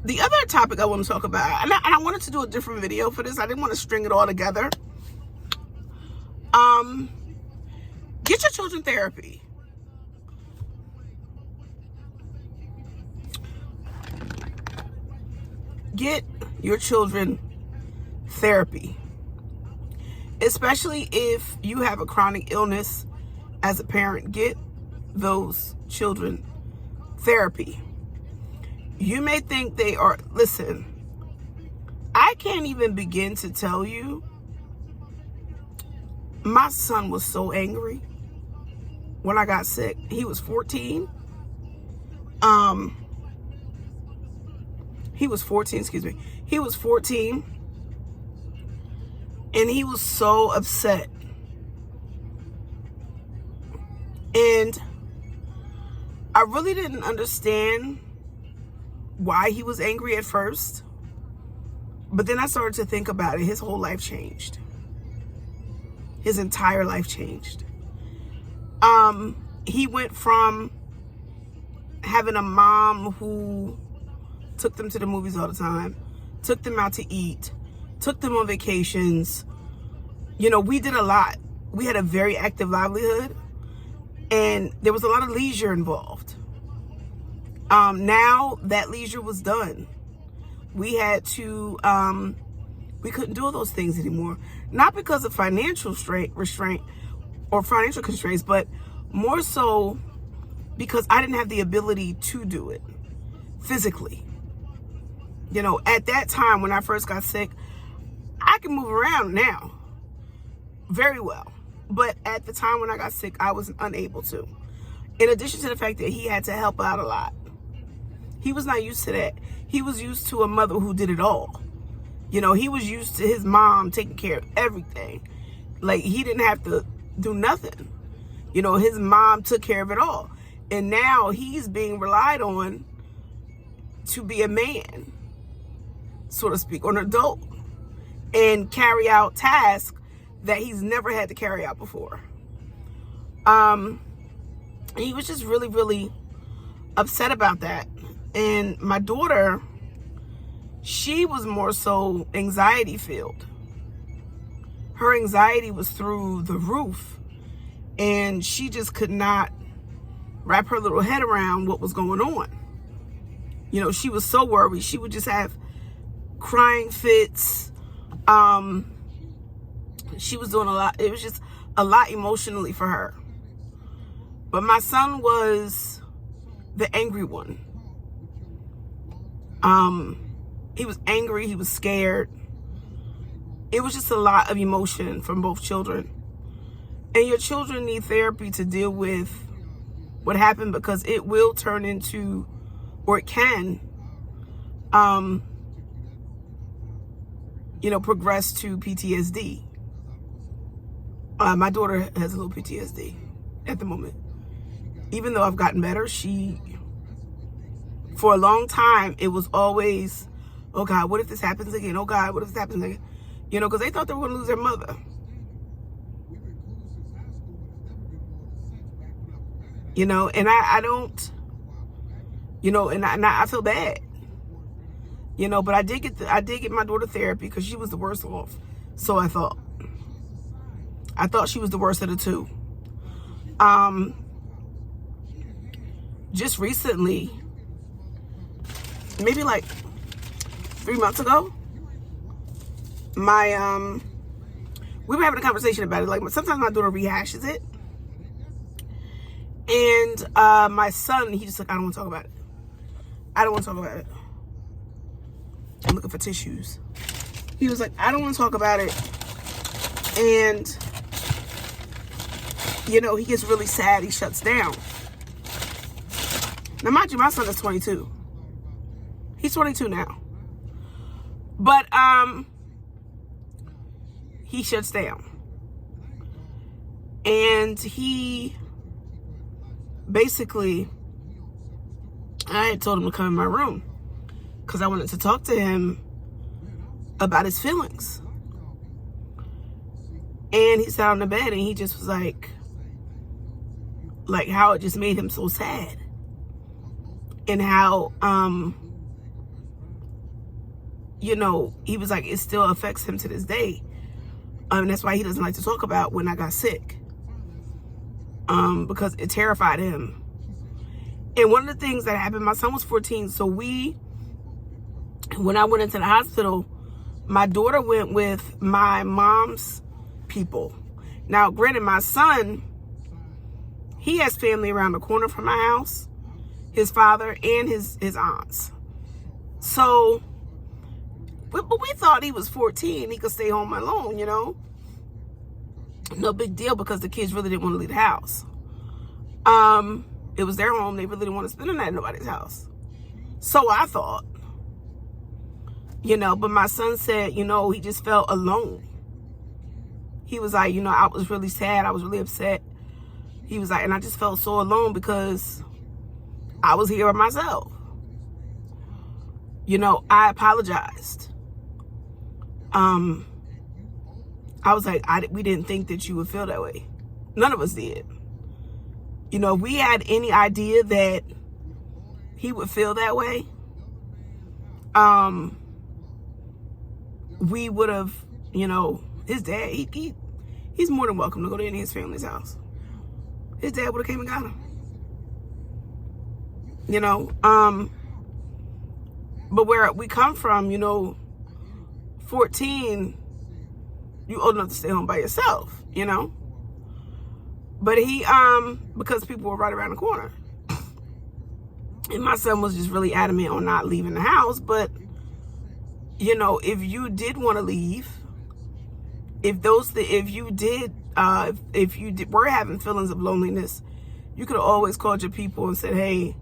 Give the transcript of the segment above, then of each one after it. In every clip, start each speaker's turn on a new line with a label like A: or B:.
A: The other topic I want to talk about, and I wanted to do a different video for this. I didn't want to string it all together. Get your children therapy. Get your children therapy. Especially if you have a chronic illness as a parent, get those children therapy. You may think they are, listen, I can't even begin to tell you, my son was so angry when I got sick. He was 14. He was 14, excuse me. He was 14. And he was so upset. And I really didn't understand why he was angry at first. But then I started to think about it. His whole life changed. His entire life changed. He went from having a mom who took them to the movies all the time, took them out to eat, took them on vacations. You know, we did a lot. We had a very active livelihood, and there was a lot of leisure involved. Now that leisure was done. We had to, we couldn't do all those things anymore. Not because of financial restraint or financial constraints, but more so because I didn't have the ability to do it physically. You know, at that time when I first got sick, I can move around now very well. But at the time when I got sick, I was unable to. In addition to the fact that he had to help out a lot. He was not used to that. He was used to a mother who did it all. You know, he was used to his mom taking care of everything. Like, he didn't have to do nothing. You know, his mom took care of it all. And now he's being relied on to be a man, so to speak, or an adult, and carry out tasks that he's never had to carry out before. He was just really, really upset about that. And my daughter, she was more so anxiety filled. Her anxiety was through the roof, and she just could not wrap her little head around what was going on. You know, she was so worried. She would just have crying fits. She was doing a lot. It was just a lot emotionally for her. But my son was the angry one. He was angry. He was scared. It was just a lot of emotion from both children. And your children need therapy to deal with what happened, because it will turn into, or it can, you know, progress to PTSD. My daughter has a little PTSD at the moment. Even though I've gotten better, for a long time, it was always, oh God, what if this happens again? Oh God, what if this happens again? You know, because they thought they were going to lose their mother. You know, and I don't, you know, and I feel bad. You know, but I did get my daughter therapy because she was the worst off. So I thought she was the worst of the two. Just recently, maybe like 3 months ago, we were having a conversation about it. Like, sometimes my daughter rehashes it. And my son, he just like, I don't want to talk about it. I don't want to talk about it. I'm looking for tissues. He was like, I don't want to talk about it. And, you know, he gets really sad. He shuts down. Now, mind you, my son is 22. He's 22 now. But he shuts down. And he basically, I had told him to come in my room because I wanted to talk to him about his feelings. And he sat on the bed and he just was like how it just made him so sad. And how you know, he was like, it still affects him to this day. And that's why he doesn't like to talk about when I got sick. Because it terrified him. And one of the things that happened, my son was 14. So when I went into the hospital, my daughter went with my mom's people. Now, granted, my son, he has family around the corner from my house, his father and his aunts. So, but we thought he was 14. He could stay home alone, you know. No big deal, because the kids really didn't want to leave the house. It was their home. They really didn't want to spend the night at nobody's house. So I thought, you know, but my son said, you know, he just felt alone. He was like, you know, I was really sad. I was really upset. He was like, and I just felt so alone because I was here by myself. You know, I apologized. I was like, we didn't think that you would feel that way. None of us did. You know, if we had any idea that he would feel that way, we would have, you know, his dad, he's more than welcome to go to any of his family's house. His dad would have came and got him. You know, but where we come from, you know, 14, you old enough to stay home by yourself, you know. But he, because people were right around the corner. And my son was just really adamant on not leaving the house. But, you know, if you did want to leave, if you were having feelings of loneliness, you could have always called your people and said, hey,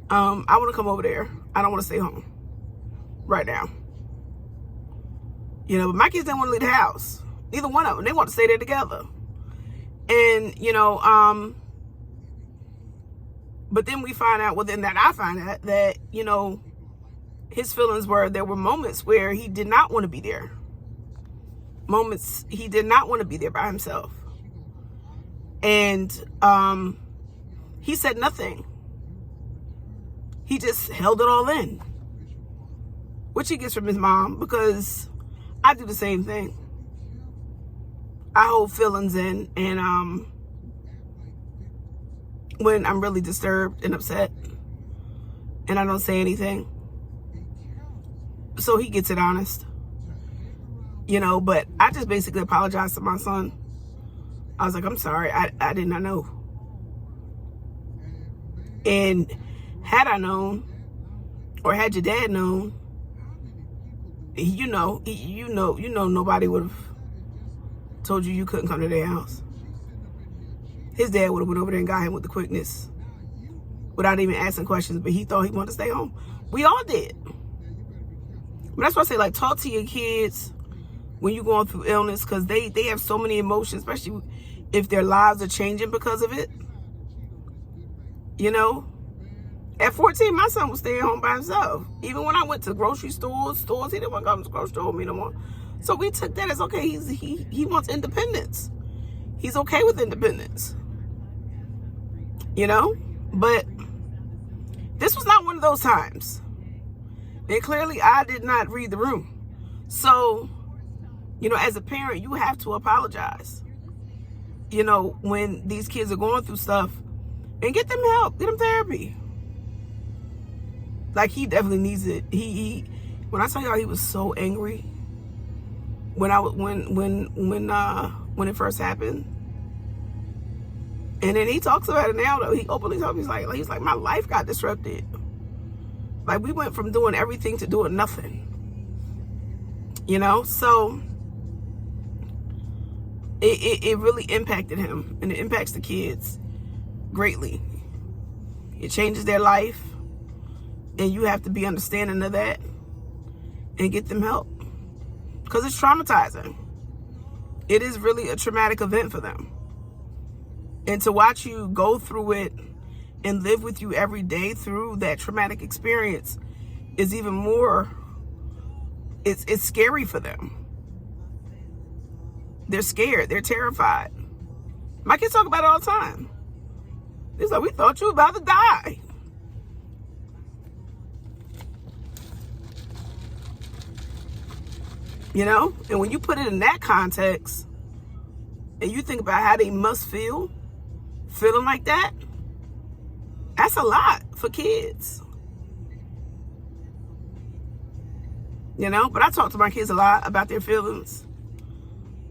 A: I want to come over there. I don't want to stay home right now. You know, but my kids didn't want to leave the house. Neither one of them. They want to stay there together. And, you know, but then we find out, I find out that, you know, his feelings were, there were moments where he did not want to be there. Moments he did not want to be there by himself. And he said nothing. He just held it all in, which he gets from his mom, because I do the same thing. I hold feelings in, and when I'm really disturbed and upset, and I don't say anything, so he gets it honest, you know. But I just basically apologized to my son. I was like, I'm sorry, I did not know. And had I known, or had your dad known, you know, nobody would have told you couldn't come to their house. His dad would have went over there and got him with the quickness, without even asking questions. But he thought he wanted to stay home. We all did. But that's why I say, like, talk to your kids when you're going through illness, because they have so many emotions, especially if their lives are changing because of it. You know, at 14, my son was staying home by himself. Even when I went to grocery stores, he didn't want to come to the grocery store with me no more. So we took that as, okay, he wants independence. He's okay with independence. You know? But this was not one of those times. And clearly I did not read the room. So, you know, as a parent, you have to apologize. You know, when these kids are going through stuff, and get them help, get them therapy. Like, he definitely needs it. He when I tell y'all, he was so angry when it first happened. And then he talks about it now, though. He openly talks. He's like, my life got disrupted. Like, we went from doing everything to doing nothing. You know? So it really impacted him, and it impacts the kids greatly. It changes their life, and you have to be understanding of that and get them help, because it's traumatizing. It is really a traumatic event for them. And to watch you go through it and live with you every day through that traumatic experience is even more, it's scary for them. They're scared. They're terrified. My kids talk about it all the time. It's like, we thought you were about to die. you know? And when you put it in that context and you think about how they must feel, feeling like that, that's a lot for kids. You know, but I talk to my kids a lot about their feelings.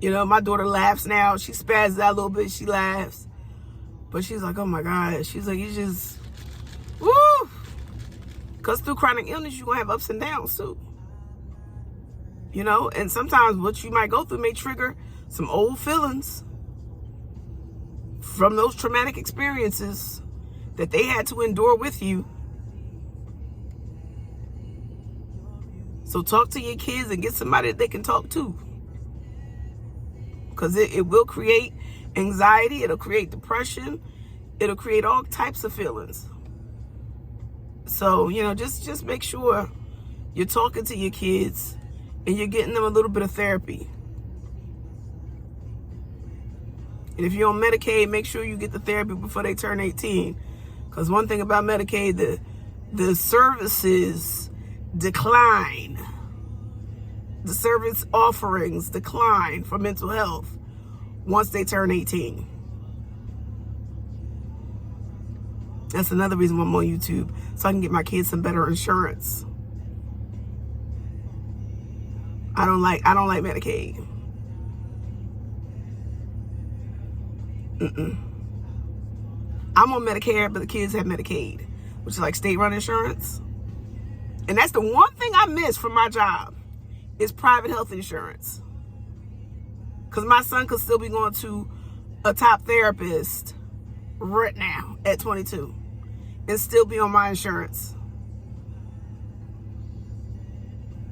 A: You know, my daughter laughs now. She spazzes out a little bit. She laughs. But she's like, oh my God. She's like, you just, woo. Because through chronic illness, you're going to have ups and downs too. You know, and sometimes what you might go through may trigger some old feelings from those traumatic experiences that they had to endure with you. So talk to your kids and get somebody that they can talk to. Because it will create anxiety. It'll create depression. It'll create all types of feelings. So, you know, just make sure you're talking to your kids and you're getting them a little bit of therapy. And if you're on Medicaid, make sure you get the therapy before they turn 18. Because one thing about Medicaid, the services decline. The service offerings decline for mental health once they turn 18. That's another reason why I'm on YouTube, so I can get my kids some better insurance. I don't like Medicaid. I'm on Medicare, but the kids have Medicaid, which is like state-run insurance. And that's the one thing I miss from my job is private health insurance. Because my son could still be going to a top therapist right now at 22 and still be on my insurance.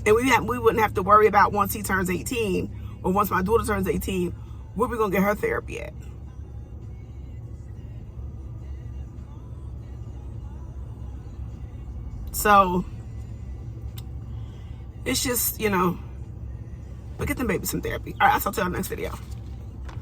A: And we wouldn't have to worry about once he turns 18 or once my daughter turns 18, where we going to get her therapy at. So it's just, you know, but get them babies some therapy. All right, I'll talk to you in the next video.